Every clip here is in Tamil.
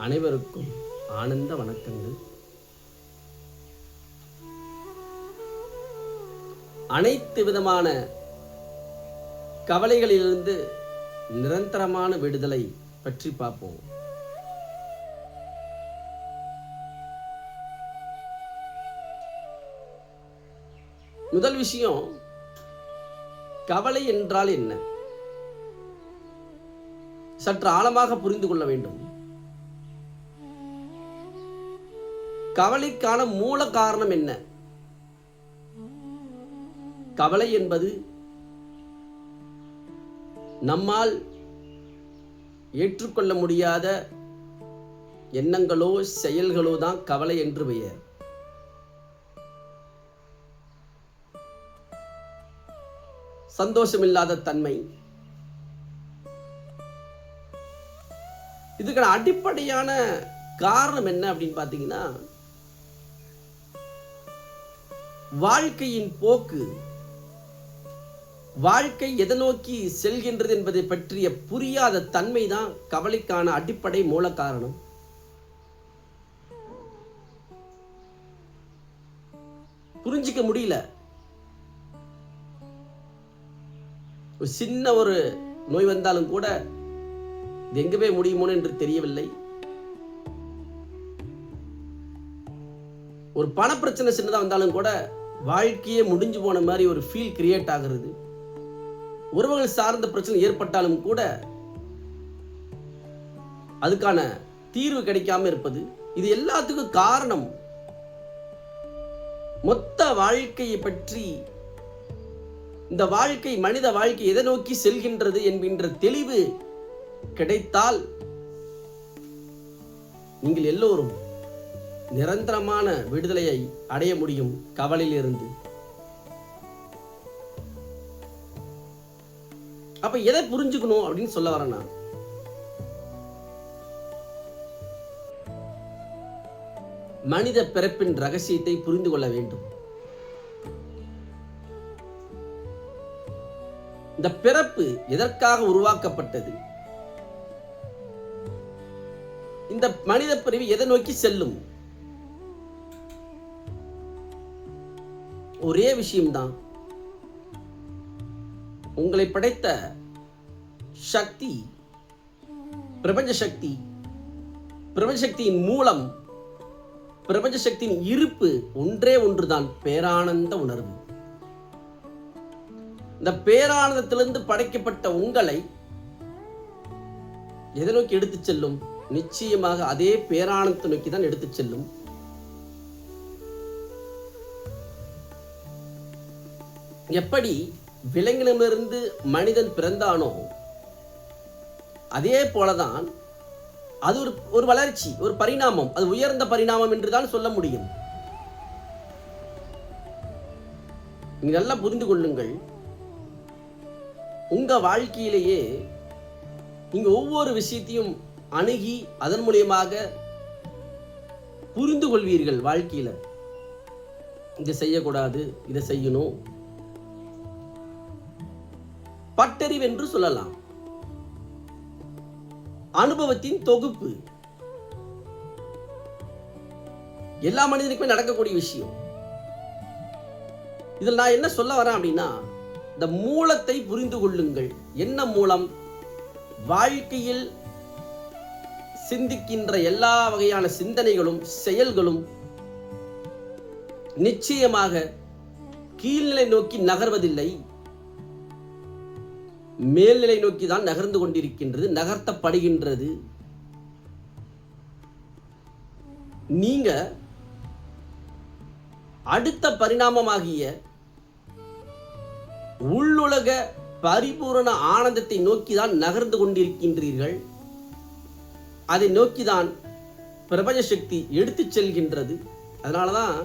அனைவருக்கும் ஆனந்த வணக்கங்கள். அனைத்து விதமான கவலைகளிலிருந்து நிரந்தரமான விடுதலை பற்றி பார்ப்போம். முதல் விஷயம், கவலை என்றால் என்ன? சற்று ஆழமாக புரிந்து கொள்ள வேண்டும். கவலைக்கான மூல காரணம் என்ன? கவலை என்பது நம்மால் ஏற்றுக்கொள்ள முடியாத எண்ணங்களோ செயல்களோ தான் கவலை என்று பெயர். சந்தோஷமில்லாத தன்மை, இதுக்கான அடிப்படையான காரணம் என்ன அப்படின்னு பார்த்தீங்கன்னா, வாழ்க்கையின் போக்கு, வாழ்க்கை எதை நோக்கி செல்கின்றது என்பதை பற்றிய புரியாத தன்மை தான் கவலைக்கான அடிப்படை மூல காரணம். புரிஞ்சிக்க முடியல. ஒரு சின்ன ஒரு நோய் வந்தாலும் கூட இது எங்க போய் முடியுமோ என்று தெரியவில்லை. ஒரு பண பிரச்சனை சின்னதாக வந்தாலும் கூட வாழ்க்கையே முடிஞ்சு போன மாதிரி ஒரு ஃபீல் கிரியேட் ஆகிறது. உறவுகள் சார்ந்த பிரச்சனை ஏற்பட்டாலும் கூட அதுக்கான தீர்வு கிடைக்காம இருப்பது, இது எல்லாத்துக்கும் காரணம் மொத்த வாழ்க்கையை பற்றி, இந்த வாழ்க்கை, மனித வாழ்க்கை எதை நோக்கி செல்கின்றது என்கின்ற தெளிவு கிடைத்தால் நீங்கள் எல்லோரும் நிரந்தரமான விடுதலையை அடைய முடியும் கவலையிலிருந்து. அப்ப எதை புரிஞ்சுக்கணும் அப்படின்னு சொல்ல வரேன்னா, மனித பிறப்பின் ரகசியத்தை புரிந்து கொள்ள வேண்டும். இந்த பிறப்பு எதற்காக உருவாக்கப்பட்டது? இந்த மனித பிறவி எதை நோக்கி செல்லும்? ஒரே விஷயம்தான், உங்களை படைத்த சக்தி, பிரபஞ்ச சக்தி, பிரபஞ்ச சக்தியின் மூலம், பிரபஞ்ச சக்தியின் இருப்பு ஒன்றே ஒன்றுதான், பேரானந்த உணர்வு. இந்த பேரானந்தத்திலிருந்து படைக்கப்பட்ட உங்களை எதை நோக்கி எடுத்து செல்லும்? நிச்சயமாக அதே பேரானந்தத்தை நோக்கி தான் எடுத்து செல்லும். எப்படி விலங்கினமிருந்து மனிதன் பிறந்தானோ அதே போலதான் அது ஒரு வளர்ச்சி, ஒரு பரிணாமம். அது உயர்ந்த பரிணாமம் என்றுதான் சொல்ல முடியும். நீங்க நல்லா புரிந்து கொள்ளுங்கள். உங்க வாழ்க்கையிலேயே நீங்க ஒவ்வொரு விஷயத்தையும் அணுகி அதன் மூலியமாக புரிந்து கொள்வீர்கள். வாழ்க்கையில இதை செய்யக்கூடாது, இதை செய்யணும். பட்டறிவு என்று சொல்லலாம். அனுபவத்தின் தொகுப்பு. எல்லா மனிதனுக்குமே நடக்கக்கூடிய விஷயம். இதில் நான் என்ன சொல்ல வரேன் அப்படின்னா, இந்த மூலத்தை புரிந்து கொள்ளுங்கள். என்ன மூலம்? வாழ்க்கையில் சிந்திக்கின்ற எல்லா வகையான சிந்தனைகளும் செயல்களும் நிச்சயமாக கீழ்நிலை நோக்கி நகர்வதில்லை, மேல்நிலை நோக்கி தான் நகர்ந்து கொண்டிருக்கின்றது, நகர்த்தப்படுகின்றது. நீங்க அடுத்த பரிணாமமாகிய உள்ளுலக பரிபூரண ஆனந்தத்தை நோக்கிதான் நகர்ந்து கொண்டிருக்கின்றீர்கள். அதை நோக்கிதான் பிரபஞ்ச சக்தி எடுத்துச் செல்கின்றது. அதனாலதான்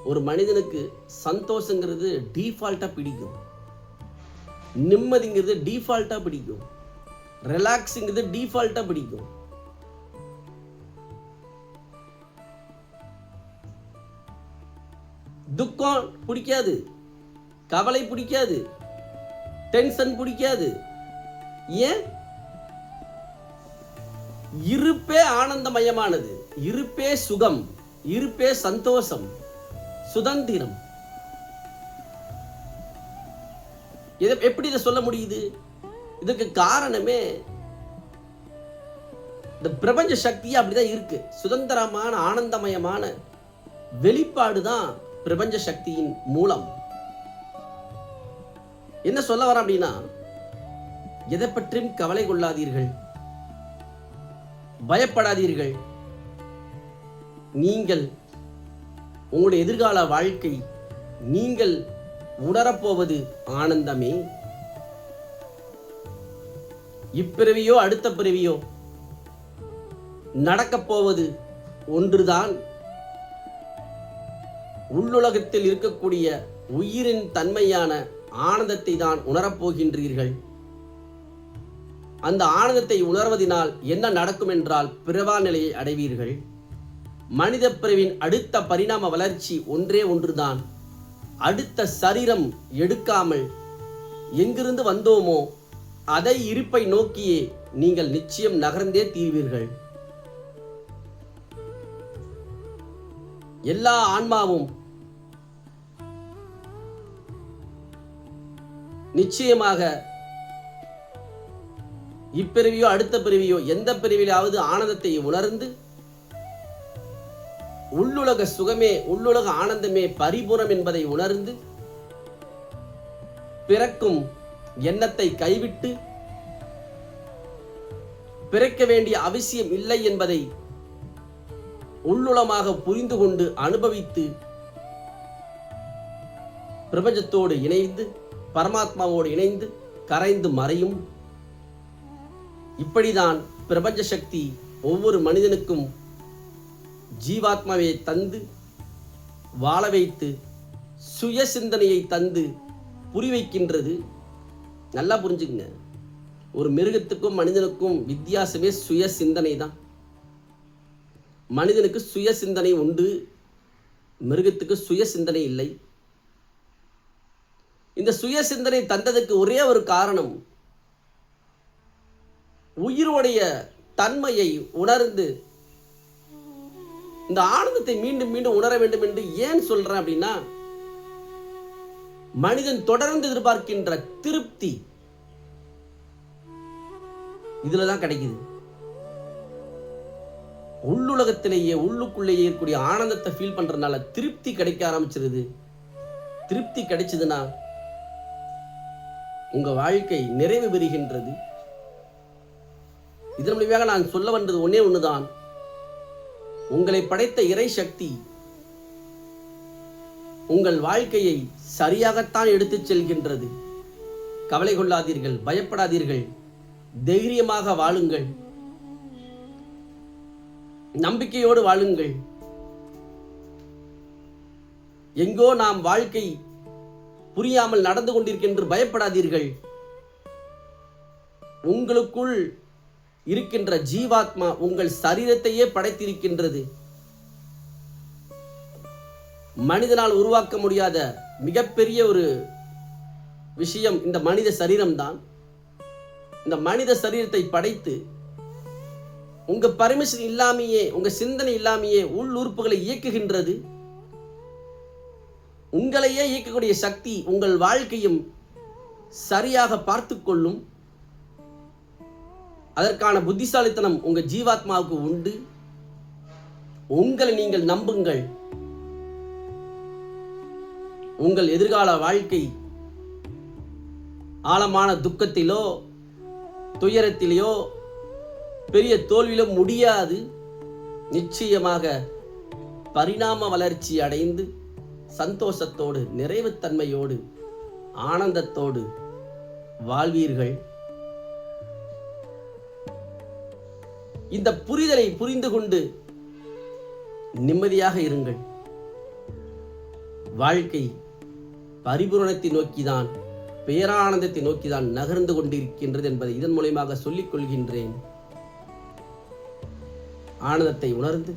ஒரு மனிதனுக்கு சந்தோஷங்கிறது டிஃபால்ட்டா பிடிக்கும், நிம்மதிங்கிறது டிஃபால்ட்டா பிடிக்கும், ரிலாக்ஸுங்கிறது டிஃபால்ட்டா பிடிக்கும். துக்கம் பிடிக்காது, கவலை பிடிக்காது, டென்ஷன் பிடிக்காது. ஏன்? இருப்பே ஆனந்தமயமானது, இருப்பே சுகம், இருப்பே சந்தோஷம், சுதந்திரம். எப்படி இதை சொல்ல முடியுது? இதுக்கு காரணமே இந்த பிரபஞ்ச சக்தி அப்படிதான் இருக்கு. சுதந்திரமான ஆனந்தமயமான வெளிப்பாடுதான் பிரபஞ்ச சக்தியின் மூலம். என்ன சொல்ல வர அப்படின்னா, எதை பற்றியும் கவலை கொள்ளாதீர்கள், பயப்படாதீர்கள். நீங்கள் உங்களுடைய எதிர்கால வாழ்க்கை நீங்கள் உணரப்போவது ஆனந்தமே. இப்பிறவியோ அடுத்த பிறவியோ நடக்கப் போவது ஒன்றுதான். உள்ளுலகத்தில் இருக்கக்கூடிய உயிரின் தன்மையான ஆனந்தத்தை தான் உணரப்போகின்றீர்கள். அந்த ஆனந்தத்தை உணர்வதனால் என்ன நடக்கும் என்றால் பிறவா நிலையை அடைவீர்கள். மனித பிறவின் அடுத்த பரிணாம வளர்ச்சி ஒன்றே ஒன்றுதான். அடுத்த சரீரம் எடுக்காமல் எங்கிருந்து வந்தோமோ அதை இருப்பை நோக்கியே நீங்கள் நிச்சயம் நகர்ந்தே தீர்வீர்கள். எல்லா ஆன்மாவும் நிச்சயமாக இப்பிறவியோ அடுத்த பிறவியோ எந்த பிறவிலாவது ஆனந்தத்தை உணர்ந்து உள்ளுலக சுகமே உள்ளுலக ஆனந்தமே பரிபூரணம் என்பதை உணர்ந்து பிறக்கும் எண்ணத்தை கைவிட்டு பிறக்க வேண்டிய அவசியம் இல்லை என்பதை உள்ளுளமாக புரிந்து கொண்டு அனுபவித்து பிரபஞ்சத்தோடு இணைந்து பரமாத்மாவோடு இணைந்து கரைந்து மறையும். இப்படிதான் பிரபஞ்ச சக்தி ஒவ்வொரு மனிதனுக்கும் ஜீவாத்மாவை தந்து வாழ வைத்து சுய சிந்தனையை தந்து புரி வைக்கின்றது. நல்லா புரிஞ்சுக்குங்க, ஒரு மிருகத்துக்கும் மனிதனுக்கும் வித்தியாசமே சுய சிந்தனை தான். மனிதனுக்கு சுய சிந்தனை உண்டு, மிருகத்துக்கு சுய சிந்தனை இல்லை. இந்த சுய சிந்தனை தந்ததுக்கு ஒரே ஒரு காரணம், உயிருடைய தன்மையை உணர்ந்து இந்த ஆனந்தத்தை மீண்டும் மீண்டும் உணர வேண்டும் என்று ஏன் சொல்றேன் அப்படின்னா, மனிதன் தொடர்ந்து எதிர்பார்க்கின்ற திருப்தி இதுலதான் கிடைக்குது. உள்ளுலகத்திலேயே உள்ளுக்குள்ளேயே இருக்கக்கூடிய ஆனந்தத்தை ஃபீல் பண்றதுனால திருப்தி கிடைக்க ஆரம்பிச்சிருது. திருப்தி கிடைச்சதுன்னா உங்க வாழ்க்கை நிறைவு பெறுகின்றது. இதன் மூலமாக நான் சொல்ல வந்தது ஒன்னே ஒண்ணுதான், உங்களை படைத்த இறை சக்தி உங்கள் வாழ்க்கையை சரியாகத்தான் எடுத்துச் செல்கின்றது. கவலை கொள்ளாதீர்கள், பயப்படாதீர்கள், தைரியமாக வாழுங்கள், நம்பிக்கையோடு வாழுங்கள். எங்கோ நாம் வாழ்க்கை புரியாமல் நடந்து கொண்டிருக்கின்ற பயப்படாதீர்கள். உங்களுக்குள் இருக்கின்ற ஜீவாத்மா உங்கள் சரீரத்தையே படைத்திருக்கின்றது. மனிதனால் உருவாக்க முடியாத மிகப்பெரிய ஒரு விஷயம் இந்த மனித சரீரம்தான். இந்த மனித சரீரத்தை படைத்து உங்க பர்மிஷன் இல்லாமையே, உங்க சிந்தனை இல்லாமையே உள் உறுப்புகளை இயக்குகின்றது. உங்களையே இயக்கக்கூடிய சக்தி உங்கள் வாழ்க்கையும் சரியாக பார்த்து கொள்ளும். அதற்கான புத்திசாலித்தனம் உங்க ஜீவாத்மாவுக்கு உண்டு. உங்களை நீங்கள் நம்புங்கள். உங்கள் எதிர்கால வாழ்க்கை ஆழமான துக்கத்திலோ துயரத்திலேயோ பெரிய தோல்வியிலோ முடியாது. நிச்சயமாக பரிணாம வளர்ச்சி அடைந்து சந்தோஷத்தோடு நிறைவுத்தன்மையோடு ஆனந்தத்தோடு வாழ்வீர்கள். இந்த புரிதலை புரிந்து கொண்டு நிம்மதியாக இருங்கள். வாழ்க்கை பரிபூரணத்தை நோக்கிதான், பேரானந்தத்தை நோக்கிதான் நகர்ந்து கொண்டிருக்கின்றது என்பதை இதன் மூலமாக சொல்லிக் கொள்கின்றேன். ஆனந்தத்தை உணர்ந்து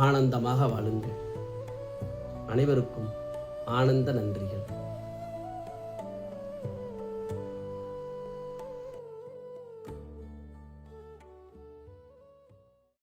ஆனந்தமாக வாழுங்கள். அனைவருக்கும் ஆனந்த நன்றிகள்.